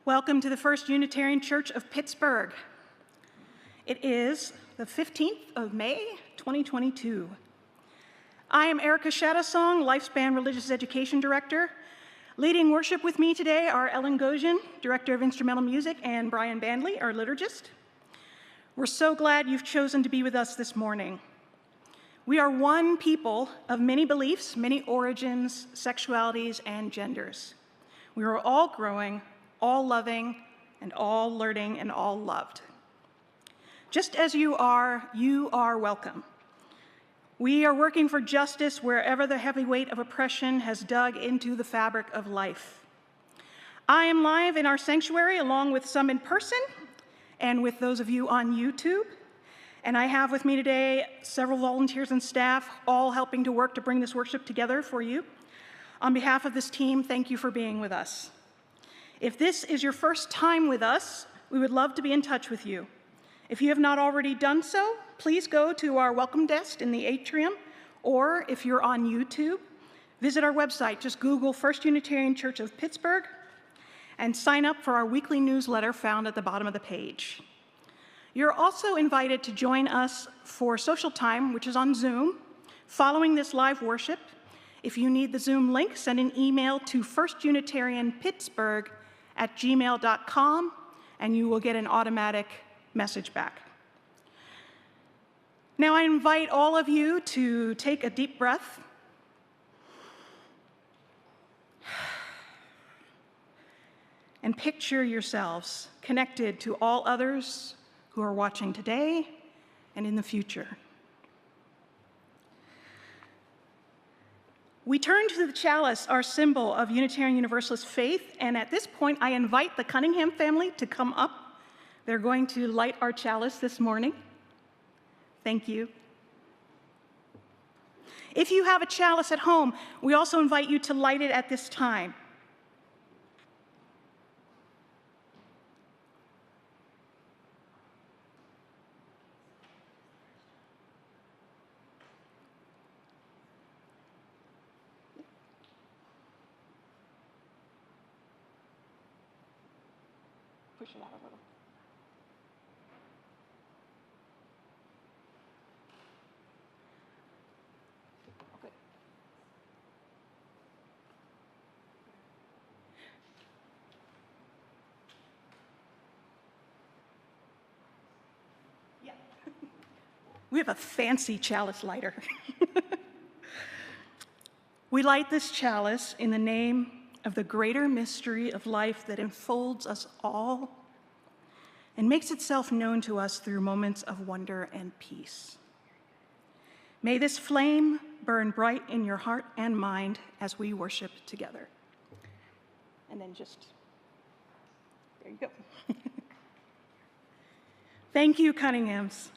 Welcome to the First Unitarian Church of Pittsburgh. It is the 15th of May, 2022. I am Erica Shadowsong, Lifespan Religious Education Director. Leading worship with me today are Ellen Gozion, Director of Instrumental Music, and Brian Bandley, our liturgist. We're so glad you've chosen to be with us this morning. We are one people of many beliefs, many origins, sexualities, and genders. We are all growing, all loving, and all learning, and all loved. Just as you are welcome. We are working for justice wherever the heavy weight of oppression has dug into the fabric of life. I am live in our sanctuary along with some in person and with those of you on YouTube. And I have with me today several volunteers and staff, all helping to work to bring this worship together for you. On behalf of this team, thank you for being with us. If this is your first time with us, we would love to be in touch with you. If you have not already done so, please go to our welcome desk in the atrium, or if you're on YouTube, visit our website. Just Google First Unitarian Church of Pittsburgh and sign up for our weekly newsletter found at the bottom of the page. You're also invited to join us for social time, which is on Zoom, following this live worship. If you need the Zoom link, send an email to firstunitarianpittsburgh@gmail.com, and you will get an automatic message back. Now I invite all of you to take a deep breath. And picture yourselves connected to all others who are watching today and in the future. We turn to the chalice, our symbol of Unitarian Universalist faith, and at this point I invite the Cunningham family to come up. They're going to light our chalice this morning. Thank you. If you have a chalice at home, we also invite you to light it at this time. Push it out a little. Okay. Yeah. We have a fancy chalice lighter. We light this chalice in the name of the greater mystery of life that enfolds us all and makes itself known to us through moments of wonder and peace. May this flame burn bright in your heart and mind as we worship together. And then just, there you go. Thank you, Cunninghams.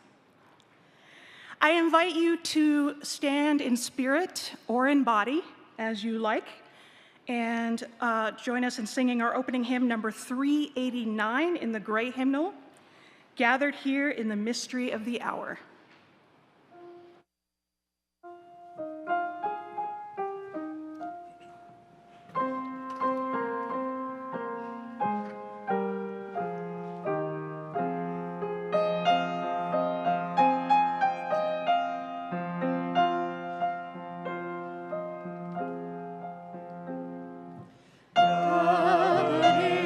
I invite you to stand in spirit or in body, as you like, and join us in singing our opening hymn, number 389 in the gray hymnal, Gathered Here in the Mystery of the Hour. Gathered here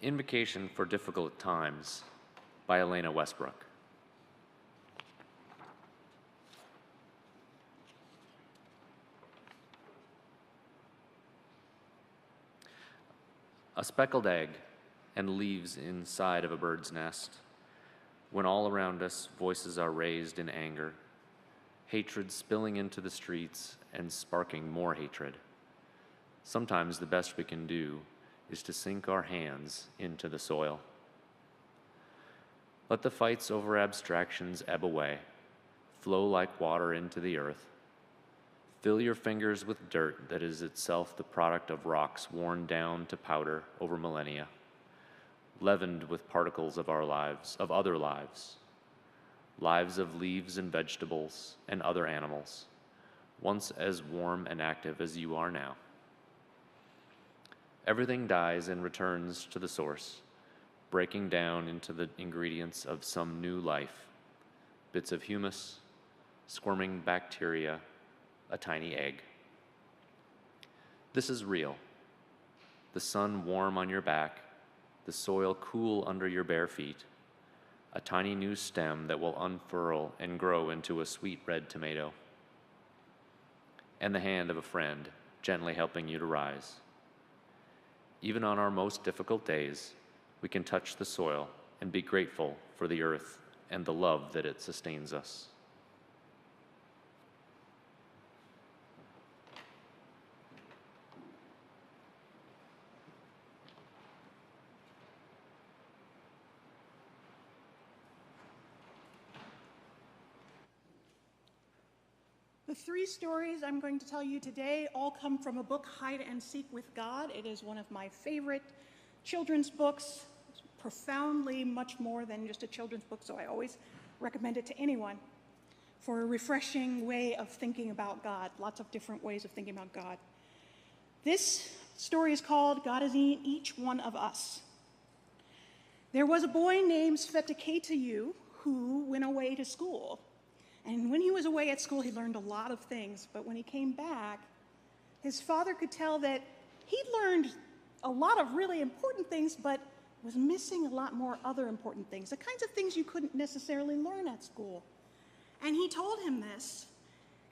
Invocation for Difficult Times by Elena Westbrook. A speckled egg and leaves inside of a bird's nest, when all around us voices are raised in anger, hatred spilling into the streets and sparking more hatred. Sometimes the best we can do is to sink our hands into the soil. Let the fights over abstractions ebb away, flow like water into the earth. Fill your fingers with dirt that is itself the product of rocks worn down to powder over millennia, leavened with particles of our lives, of other lives, lives of leaves and vegetables and other animals, once as warm and active as you are now. Everything dies and returns to the source, breaking down into the ingredients of some new life, bits of humus, squirming bacteria, a tiny egg. This is real. The sun warm on your back, the soil cool under your bare feet, a tiny new stem that will unfurl and grow into a sweet red tomato, and the hand of a friend gently helping you to rise. Even on our most difficult days, we can touch the soil and be grateful for the earth and the love that it sustains us. The three stories I'm going to tell you today all come from a book, Hide and Seek with God. It is one of my favorite children's books. It's profoundly much more than just a children's book, so I always recommend it to anyone for a refreshing way of thinking about God, lots of different ways of thinking about God. This story is called God is in Each One of Us. There was a boy named Svetaketayu who went away to school. And when he was away at school, he learned a lot of things. But when he came back, his father could tell that he'd learned a lot of really important things, but was missing a lot more other important things, the kinds of things you couldn't necessarily learn at school. And he told him this.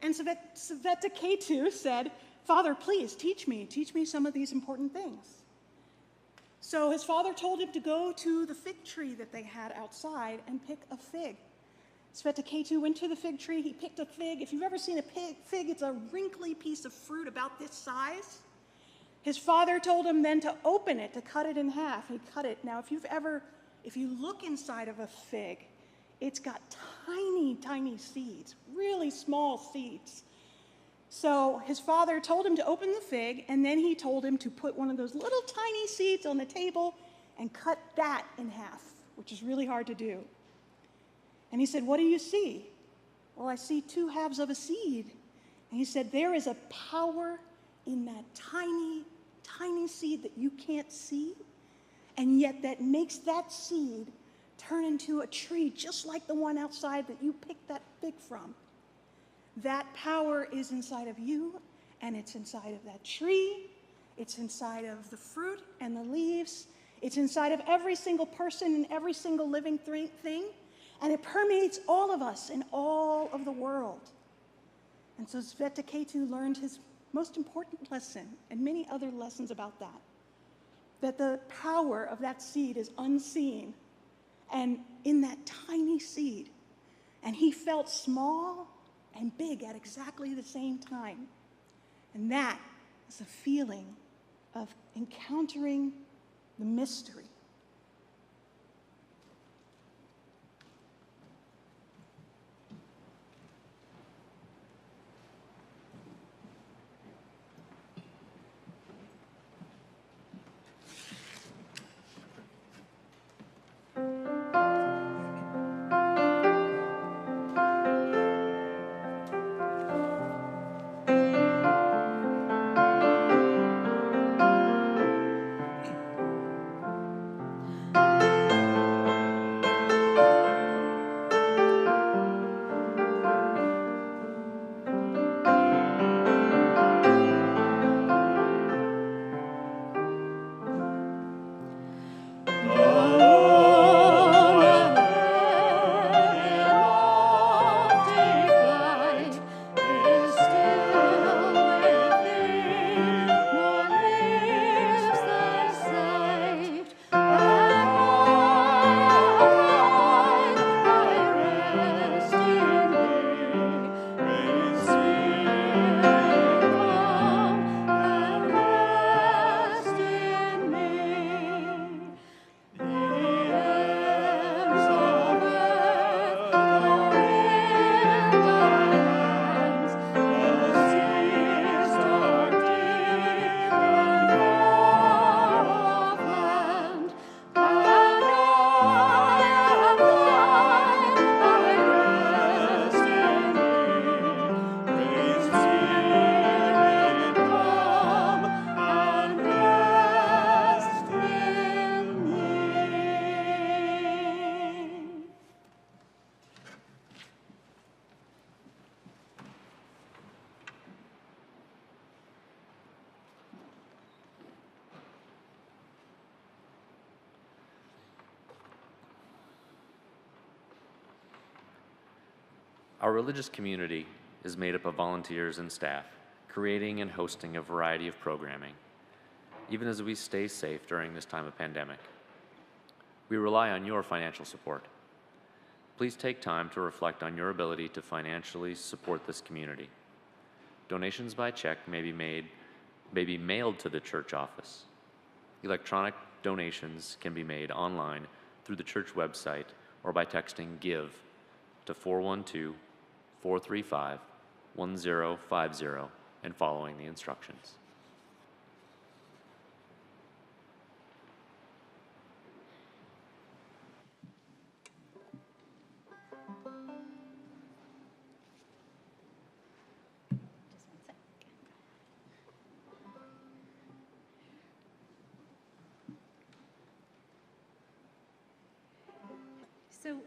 And Svetaketayu said, "Father, please teach me some of these important things." So his father told him to go to the fig tree that they had outside and pick a fig. Svetaketayu went to the fig tree, he picked a fig. If you've ever seen a fig, it's a wrinkly piece of fruit about this size. His father told him then to open it, to cut it in half. He cut it. Now, if you look inside of a fig, it's got tiny, tiny seeds, really small seeds. So his father told him to open the fig, and then he told him to put one of those little tiny seeds on the table and cut that in half, which is really hard to do. And he said, "What do you see?" "Well, I see two halves of a seed." And he said, "There is a power in that tiny, tiny seed that you can't see, and yet that makes that seed turn into a tree just like the one outside that you picked that fig from. That power is inside of you, and it's inside of that tree. It's inside of the fruit and the leaves. It's inside of every single person and every single living thing. And it permeates all of us and all of the world." And so Svetaketayu learned his most important lesson and many other lessons about that the power of that seed is unseen and in that tiny seed. And he felt small and big at exactly the same time. And that is a feeling of encountering the mystery. Our religious community is made up of volunteers and staff, creating and hosting a variety of programming, even as we stay safe during this time of pandemic. We rely on your financial support. Please take time to reflect on your ability to financially support this community. Donations by check may be mailed to the church office. Electronic donations can be made online through the church website or by texting GIVE to 412-435-1050 and following the instructions. So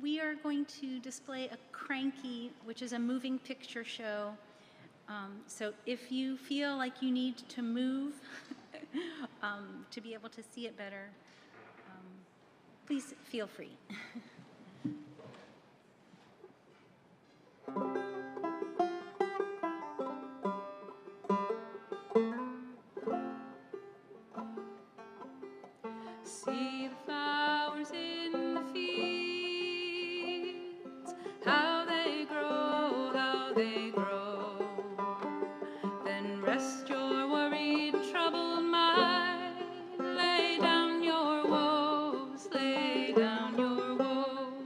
we are going to display a Cranky, which is a moving picture show. So if you feel like you need to move to be able to see it better, please feel free. See the flowers in the fields, how they grow, how they grow. Then rest your worried, troubled mind. Lay down your woes, lay down your woes.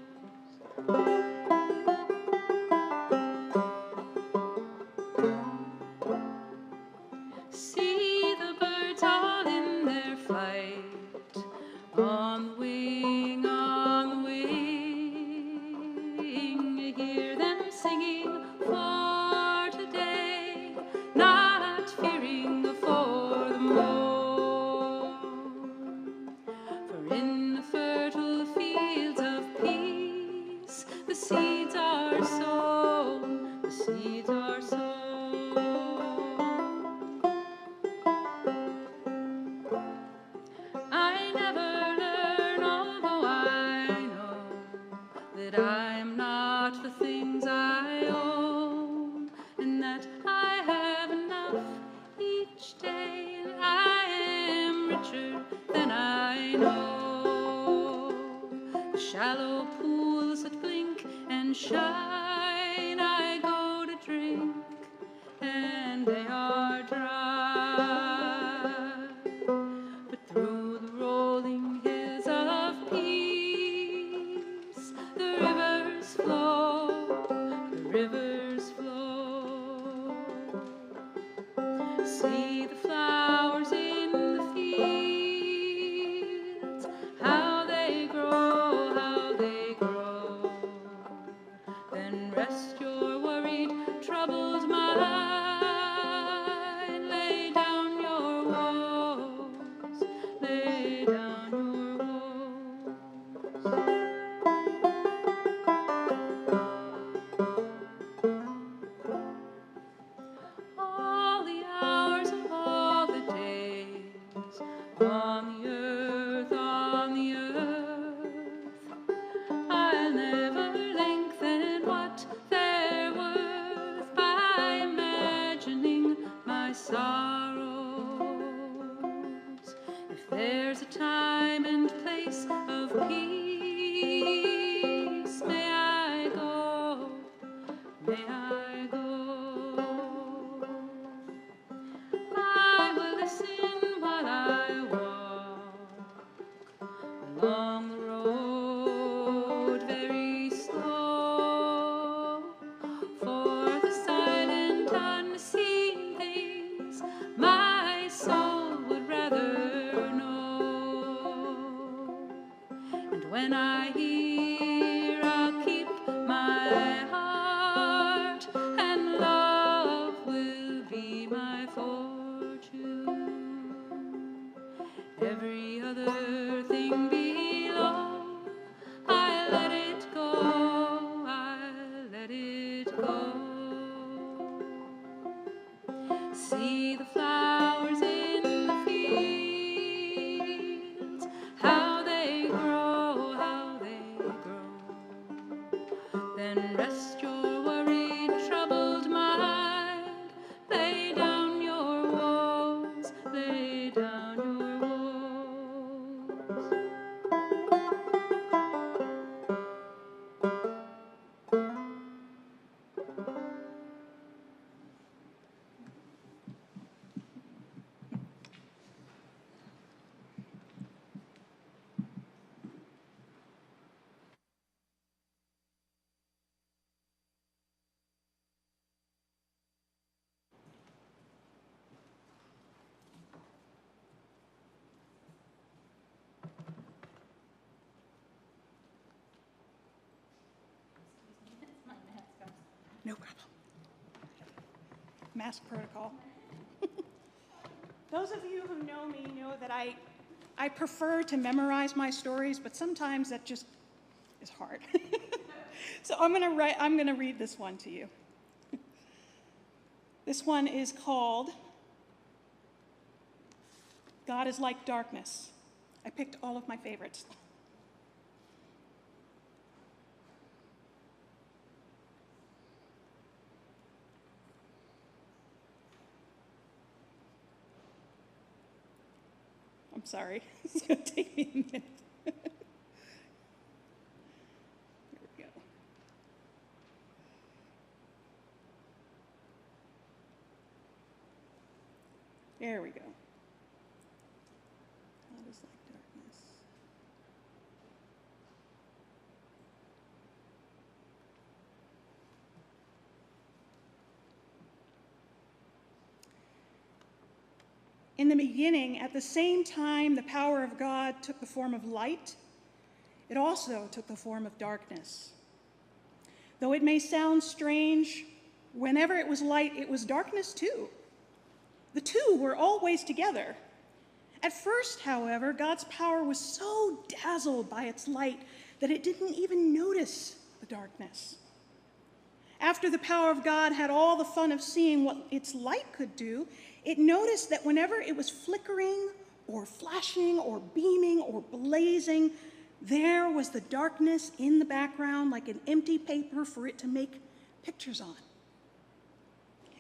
See the birds all in their flight. On the wing, on the wing, you hear them singing for today, not fearing for the morn. For in the fertile fields of peace, the seeds are sown, the seeds are sown. I never learn, although I know that I am not the things I own, and that I have enough each day, and I am richer than I know. The shallow pools that blink and shine, I go to drink, and they are dry. But through the rolling hills of peace, the rivers flow, the rivers flow. See the flowers in the fields, how they grow, how they grow. Then rest your worried, troubled mind. Lay down your woes, lay down your woes. All the hours of all the days on the earth, on the earth, I'll never lengthen what they're worth by imagining my sorrows. If there's a time and place of peace, may I go, may I go. I will listen while I walk along the road very slow, for the silent unseen things my soul would rather know. And when I hear, I'll keep my heart, and love will be my fortune. Every other thing below, I let it go, I let it go. See the flowers in the fields, how they grow, how they grow. Then rest your mask protocol. Those of you who know me know that I prefer to memorize my stories, but sometimes that just is hard. So I'm gonna read this one to you. This one is called God is Like Darkness. I picked all of my favorites. I'm sorry, it's gonna take me a minute. Here we go. There we go. God is like darkness. In the beginning, at the same time the power of God took the form of light, it also took the form of darkness. Though it may sound strange, whenever it was light, it was darkness too. The two were always together. At first, however, God's power was so dazzled by its light that it didn't even notice the darkness. After the power of God had all the fun of seeing what its light could do, it noticed that whenever it was flickering or flashing or beaming or blazing, there was the darkness in the background like an empty paper for it to make pictures on.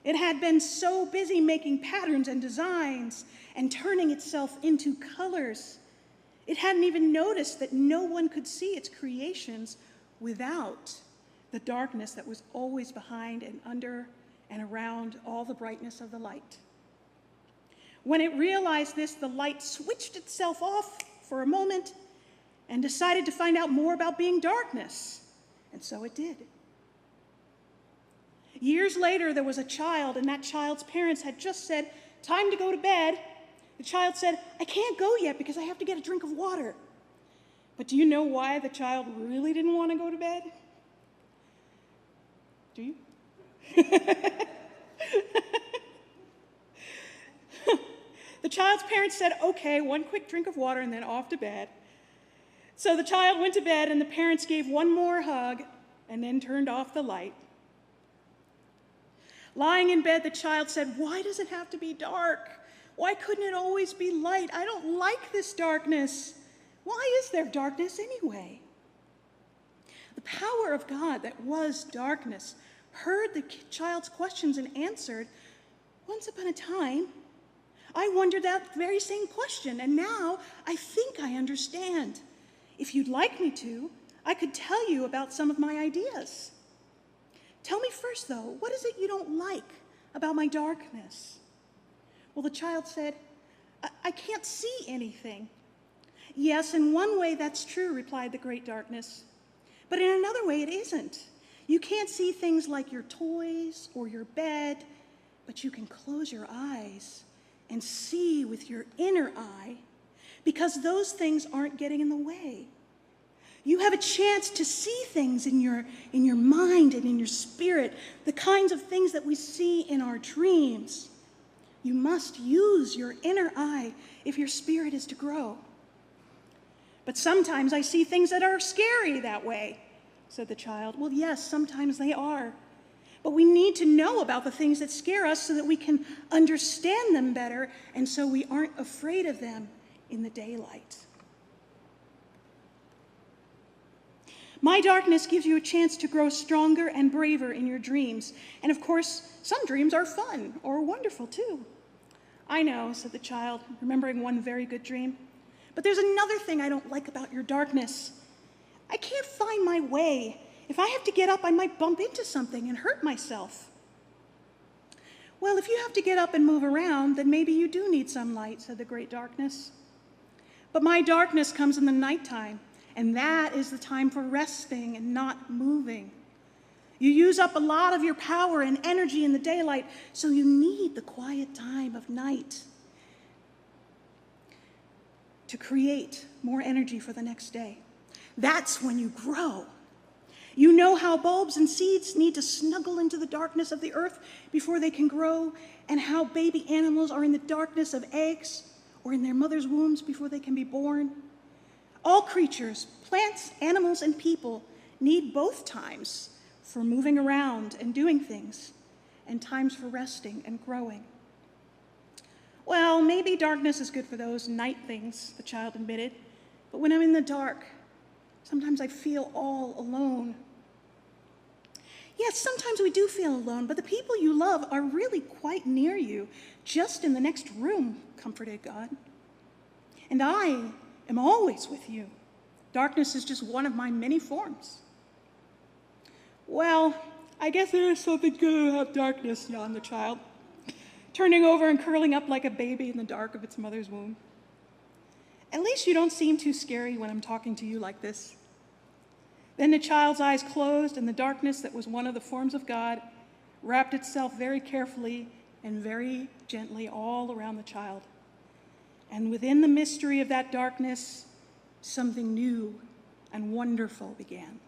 It had been so busy making patterns and designs and turning itself into colors, it hadn't even noticed that no one could see its creations without the darkness that was always behind and under and around all the brightness of the light. When it realized this, the light switched itself off for a moment and decided to find out more about being darkness, and so it did. Years later, there was a child, and that child's parents had just said, "Time to go to bed." The child said, "I can't go yet because I have to get a drink of water." But do you know why the child really didn't want to go to bed? Do you? The child's parents said, "Okay, one quick drink of water and then off to bed." So the child went to bed and the parents gave one more hug and then turned off the light. Lying in bed, the child said, "Why does it have to be dark? Why couldn't it always be light? I don't like this darkness. Why is there darkness anyway?" The power of God that was darkness heard the child's questions and answered, "Once upon a time, I wondered that very same question, and now I think I understand. If you'd like me to, I could tell you about some of my ideas. Tell me first, though, what is it you don't like about my darkness?" Well, the child said, I can't see anything." "Yes, in one way that's true," replied the great darkness. "But in another way it isn't. You can't see things like your toys or your bed, but you can close your eyes and see with your inner eye, because those things aren't getting in the way. You have a chance to see things in your mind and in your spirit, the kinds of things that we see in our dreams. You must use your inner eye if your spirit is to grow." "But sometimes I see things that are scary that way," said the child. "Well, yes, sometimes they are. But we need to know about the things that scare us so that we can understand them better and so we aren't afraid of them in the daylight." My darkness gives you a chance to grow stronger and braver in your dreams. And of course, some dreams are fun or wonderful too. "I know," said the child, remembering one very good dream. "But there's another thing I don't like about your darkness. I can't find my way. If I have to get up, I might bump into something and hurt myself." "Well, if you have to get up and move around, then maybe you do need some light," said the great darkness. "But my darkness comes in the nighttime, and that is the time for resting and not moving. You use up a lot of your power and energy in the daylight, so you need the quiet time of night to create more energy for the next day. That's when you grow. You know how bulbs and seeds need to snuggle into the darkness of the earth before they can grow, and how baby animals are in the darkness of eggs or in their mother's wombs before they can be born. All creatures, plants, animals, and people need both times for moving around and doing things, and times for resting and growing. Well, maybe darkness is good for those night things, the child admitted, but when I'm in the dark, sometimes I feel all alone. Yes, sometimes we do feel alone, but the people you love are really quite near you, just in the next room, comforted God. And I am always with you. Darkness is just one of my many forms. Well, I guess there is something good about darkness, yawned the child, turning over and curling up like a baby in the dark of its mother's womb. At least you don't seem too scary when I'm talking to you like this. Then the child's eyes closed, and the darkness that was one of the forms of God wrapped itself very carefully and very gently all around the child. And within the mystery of that darkness, something new and wonderful began.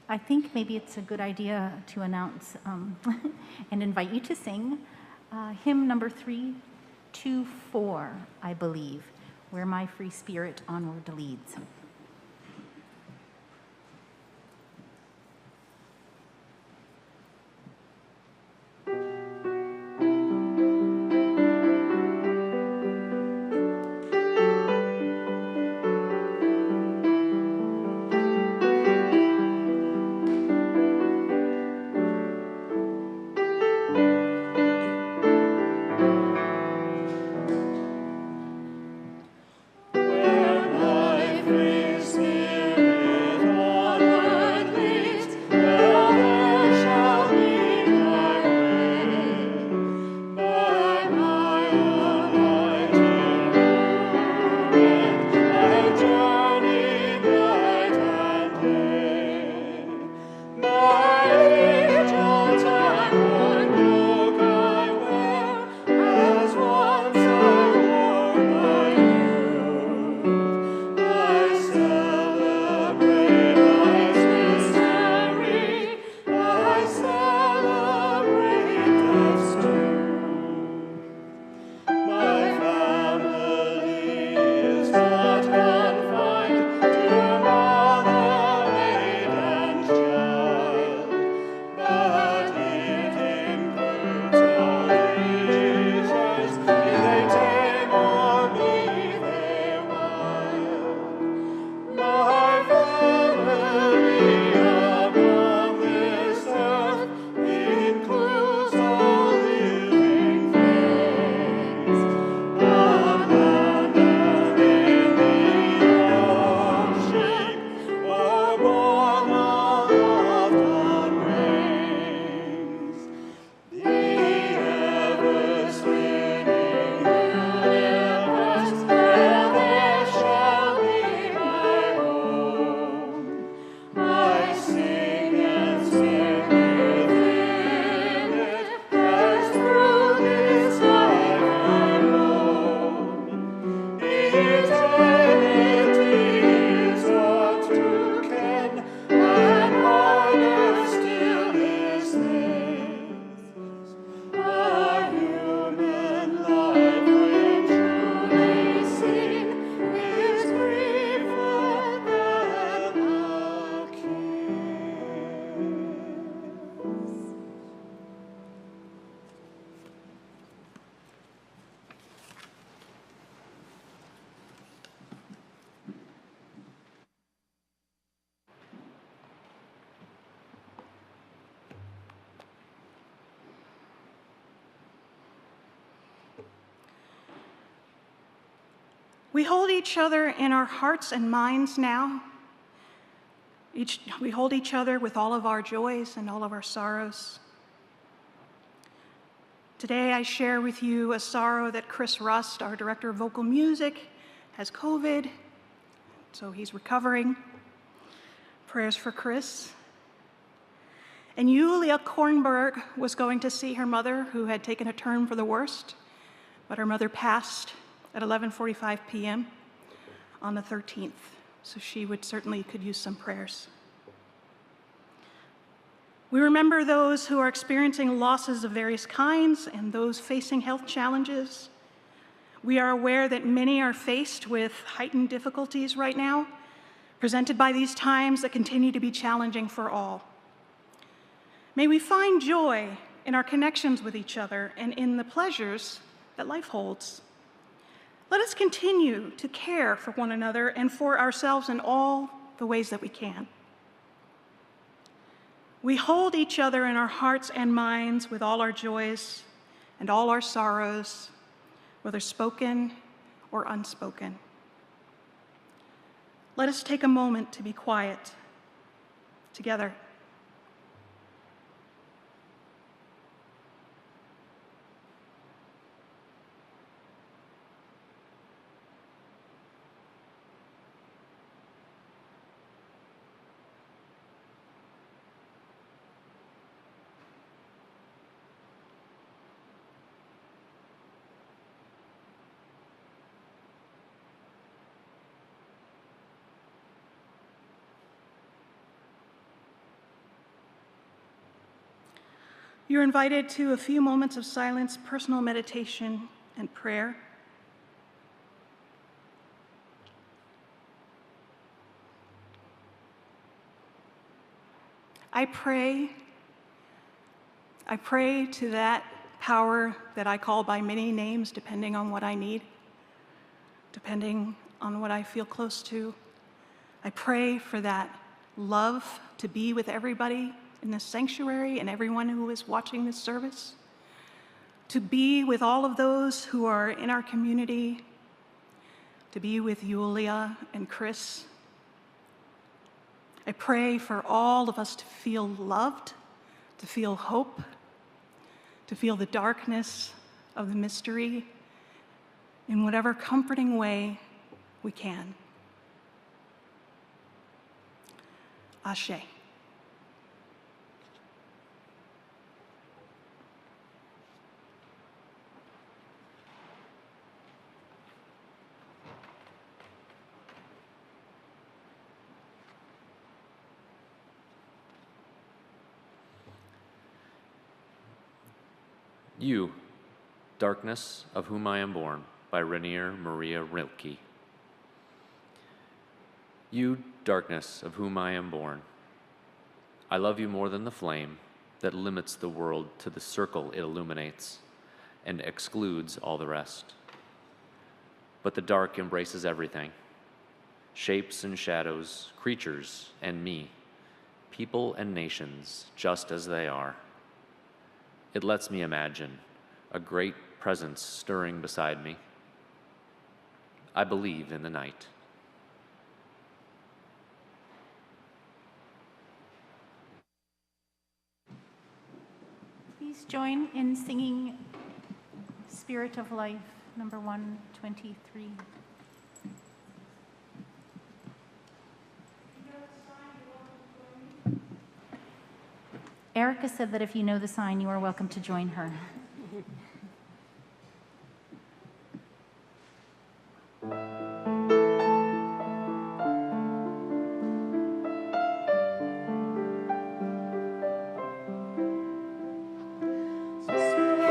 I think maybe it's a good idea to announce and invite you to sing hymn number 324, I believe, Where My Free Spirit Onward Leads. We hold each other in our hearts and minds now, We hold each other with all of our joys and all of our sorrows. Today, I share with you a sorrow that Chris Rust, our director of vocal music, has COVID, so he's recovering. Prayers for Chris. And Yulia Kornberg was going to see her mother, who had taken a turn for the worst, but her mother passed at 11:45 p.m. on the 13th, so she certainly could use some prayers. We remember those who are experiencing losses of various kinds and those facing health challenges. We are aware that many are faced with heightened difficulties right now, presented by these times that continue to be challenging for all. May we find joy in our connections with each other and in the pleasures that life holds. Let us continue to care for one another and for ourselves in all the ways that we can. We hold each other in our hearts and minds with all our joys and all our sorrows, whether spoken or unspoken. Let us take a moment to be quiet together. You're invited to a few moments of silence, personal meditation, and prayer. I pray to that power that I call by many names, depending on what I need, depending on what I feel close to. I pray for that love to be with everybody in this sanctuary and everyone who is watching this service, to be with all of those who are in our community, to be with Yulia and Chris. I pray for all of us to feel loved, to feel hope, to feel the darkness of the mystery in whatever comforting way we can. Ashe. You, Darkness of Whom I Am Born, by Rainier Maria Rilke. You, darkness of whom I am born, I love you more than the flame that limits the world to the circle it illuminates and excludes all the rest. But the dark embraces everything, shapes and shadows, creatures and me, people and nations just as they are. It lets me imagine a great presence stirring beside me. I believe in the night. Please join in singing Spirit of Life, number 123. Erica said that if you know the sign, you are welcome to join her. Spirit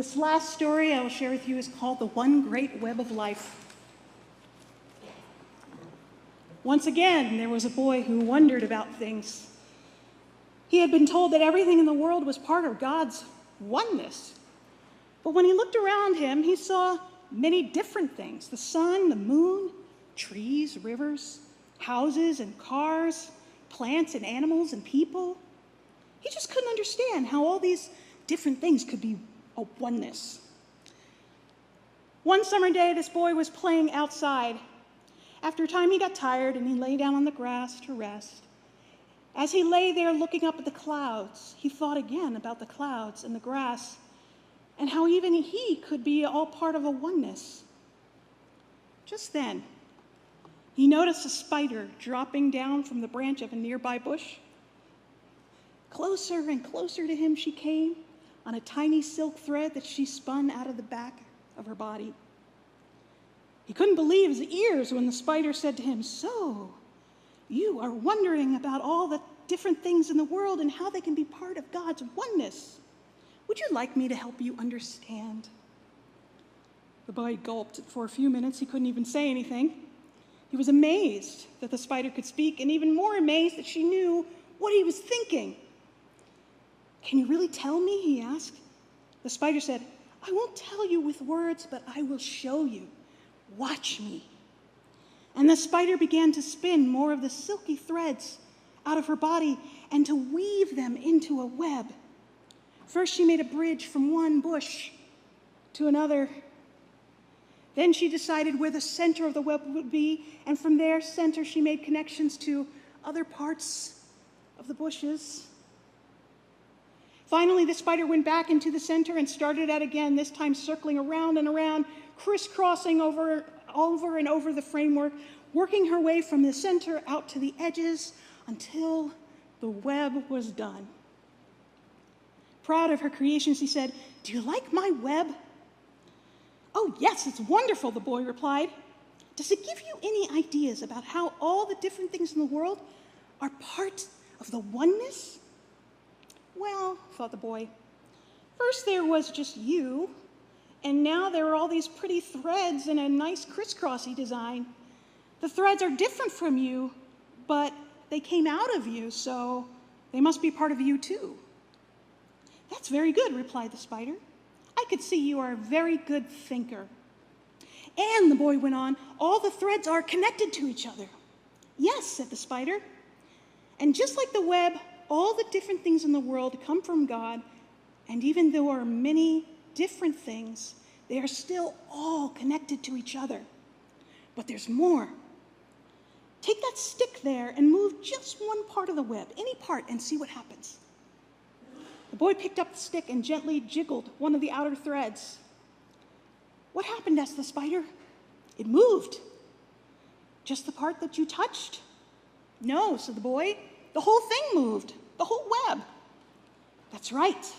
This last story I will share with you is called The One Great Web of Life. Once again, there was a boy who wondered about things. He had been told that everything in the world was part of God's oneness. But when he looked around him, he saw many different things: the sun, the moon, trees, rivers, houses and cars, plants and animals and people. He just couldn't understand how all these different things could be a oneness. One summer day, this boy was playing outside. After a time, he got tired and he lay down on the grass to rest. As he lay there looking up at the clouds, he thought again about the clouds and the grass and how even he could be all part of a oneness. Just then, he noticed a spider dropping down from the branch of a nearby bush. Closer and closer to him she came on a tiny silk thread that she spun out of the back of her body. He couldn't believe his ears when the spider said to him, "So, you are wondering about all the different things in the world and how they can be part of God's oneness. Would you like me to help you understand?" The boy gulped. For a few minutes, he couldn't even say anything. He was amazed that the spider could speak, and even more amazed that she knew what he was thinking. "Can you really tell me?" he asked. The spider said, "I won't tell you with words, but I will show you. Watch me." And the spider began to spin more of the silky threads out of her body and to weave them into a web. First, she made a bridge from one bush to another. Then she decided where the center of the web would be, and from their center she made connections to other parts of the bushes. Finally, the spider went back into the center and started out again, this time circling around and around, crisscrossing over and over the framework, working her way from the center out to the edges until the web was done. Proud of her creation, she said, "Do you like my web?" "Oh, yes, it's wonderful," the boy replied. "Does it give you any ideas about how all the different things in the world are part of the oneness?" "Well," thought the boy, "first there was just you, and now there are all these pretty threads in a nice crisscrossy design. The threads are different from you, but they came out of you, so they must be part of you too." "That's very good," replied the spider. "I could see you are a very good thinker." "And," the boy went on, "all the threads are connected to each other." "Yes," said the spider. "And just like the web, all the different things in the world come from God, and even though there are many different things, they are still all connected to each other. But there's more. Take that stick there and move just one part of the web, any part, and see what happens." The boy picked up the stick and gently jiggled one of the outer threads. "What happened?" asked the spider. "It moved." "Just the part that you touched?" "No," said the boy. "The whole thing moved, the whole web." "That's right.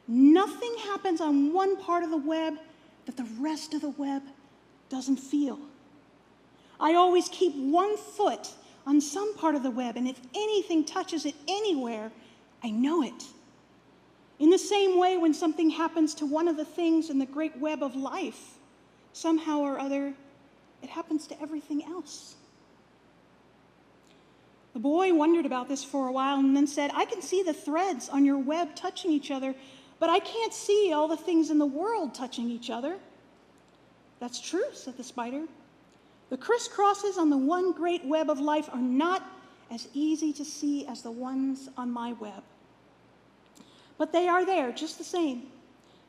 Nothing happens on one part of the web that the rest of the web doesn't feel. I always keep one foot on some part of the web, and if anything touches it anywhere, I know it. In the same way, when something happens to one of the things in the great web of life, somehow or other, it happens to everything else." The boy wondered about this for a while and then said, "I can see the threads on your web touching each other, but I can't see all the things in the world touching each other." "That's true," said the spider. "The crisscrosses on the one great web of life are not as easy to see as the ones on my web. But they are there just the same.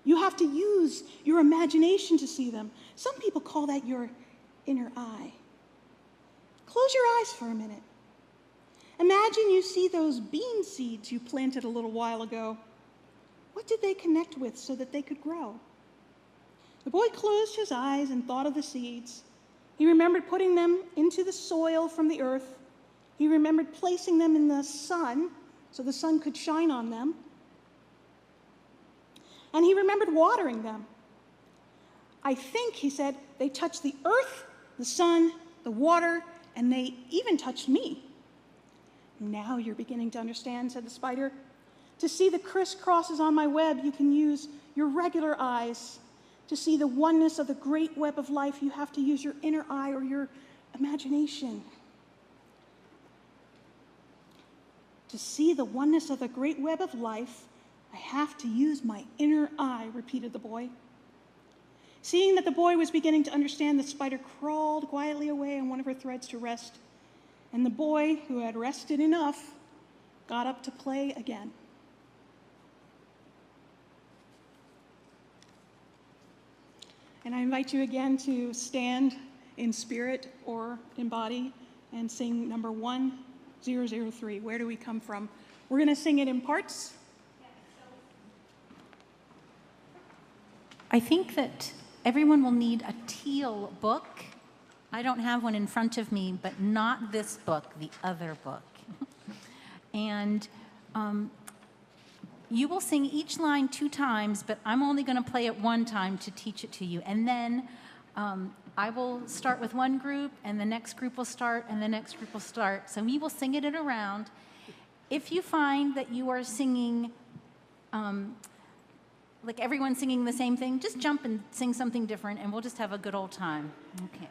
You have to use your imagination to see them. Some people call that your inner eye. Close your eyes for a minute. Imagine you see those bean seeds you planted a little while ago. What did they connect with so that they could grow?" The boy closed his eyes and thought of the seeds. He remembered putting them into the soil from the earth. He remembered placing them in the sun so the sun could shine on them. And he remembered watering them. "I think," he said, "they touched the earth, the sun, the water, and they even touched me." "Now you're beginning to understand," said the spider. To see the crisscrosses on my web, you can use your regular eyes. To see the oneness of the great web of life, you have to use your inner eye or your imagination. To see the oneness of the great web of life, I have to use my inner eye, repeated the boy. Seeing that the boy was beginning to understand, the spider crawled quietly away on one of her threads to rest, and the boy, who had rested enough, got up to play again. And I invite you again to stand in spirit or in body and sing number 1003, Where Do We Come From? We're going to sing it in parts. I think that everyone will need a teal book. I don't have one in front of me, but not this book, the other book. And you will sing each line 2 times, but I'm only going to play it 1 time to teach it to you. And then I will start with one group, and the next group will start, and the next group will start. So we will sing it in a round. If you find that you are singing, like everyone's singing the same thing, just jump and sing something different, and we'll just have a good old time. Okay.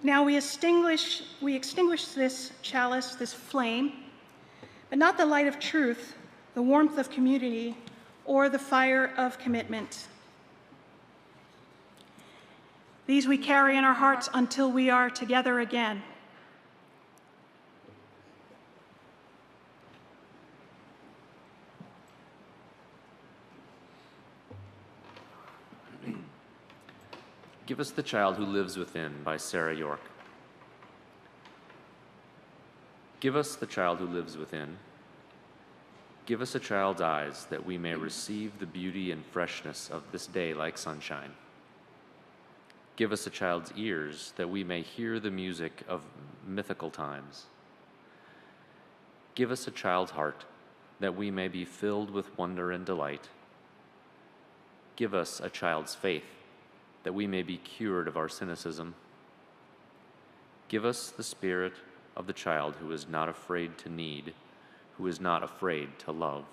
Now we extinguish this chalice, this flame, but not the light of truth, the warmth of community, or the fire of commitment. These we carry in our hearts until we are together again. Give Us the Child Who Lives Within by Sarah York. Give us the child who lives within. Give us a child's eyes that we may receive the beauty and freshness of this day like sunshine. Give us a child's ears that we may hear the music of mythical times. Give us a child's heart that we may be filled with wonder and delight. Give us a child's faith that we may be cured of our cynicism. Give us the spirit of the child who is not afraid to need, who is not afraid to love.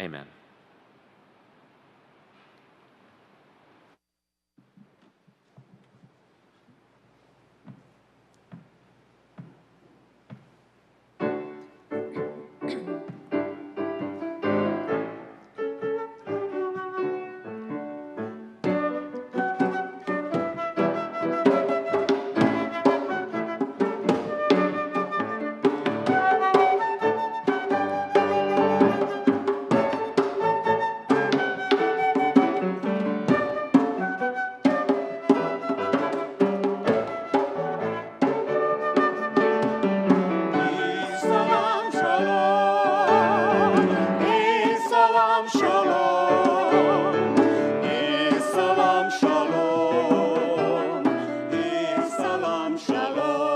Amen. Shalom.